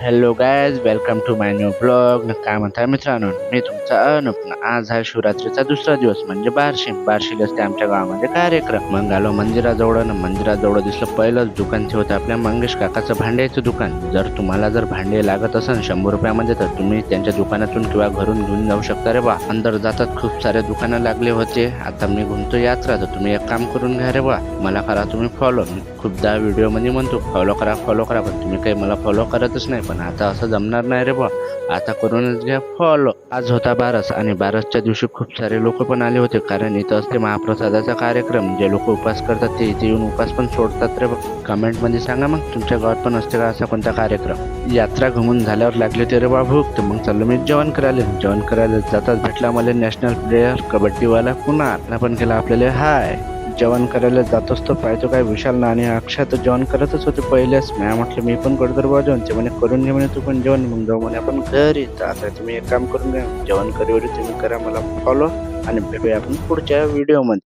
Hello guys, welcome to my new blog. काय म्हणताय मित्रांनो, मी तुमचा अनुप. आज आहे शिवरात्रीचा दुसरा दिवस म्हणजे बार्शी असते आमच्या गावामध्ये कार्यक्रम. मग आलो मंदिराजवळ. मंदिराजवळ दिसलं पहिलंच दुकान होतं आपल्या मंगेश काकाचं भांड्याचं दुकान. तुम्हाला भांडे लागत असेल 100 रुपयामध्ये तर तुम्ही त्यांच्या दुकानातून किंवा घरून घेऊन जाऊ शकता रे बा. अंदर जातात खूप सारे दुकानं लागले होते. आता मी घुमतो यात्रा, तर तुम्ही एक काम करून घ्या रे बा, मला करा तुम्ही फॉलो. मी खूपदा व्हिडिओ मध्ये म्हणतो फॉलो करा पण तुम्ही काही मला फॉलो करतच नाही. पण आता असं जमणार नाही रे बा, आता करूनच घ्या फॉलो. आज होता बारस आणि बारसच्या दिवशी खूप सारे लोक पण आले होते, कारण इथं असते महाप्रसादाचा कार्यक्रम. जे लोक उपास करतात ते इथे येऊन उपास पण सोडतात रे बा. कमेंट मध्ये सांगा मग तुमच्या गावात पण असते का असा कोणता कार्यक्रम. यात्रा घुमून झाल्यावर लागले होते रे बा भूक, तर मग चाललो मी जेवण करायला. जाताच भेटला मला नॅशनल प्लेयर कबड्डीवाला कुणाल. आपण केला आपल्याला हाय. जेवण करायला जातोच तो पाहतो काय विशाल आणि अक्षय तर जेवण करतच होते पहिलेच. मी म्हटलं मी पण करतो बा जेवण. ते म्हणे करून घे म्हणे तू पण जेवण. मग जाऊ म्हणे आपण घरी. आता तुम्ही एक काम करून घ्या, जेवण करीवर तुम्ही करा मला फॉलो आणि भेटूया आपण पुढच्या व्हिडिओ मध्ये.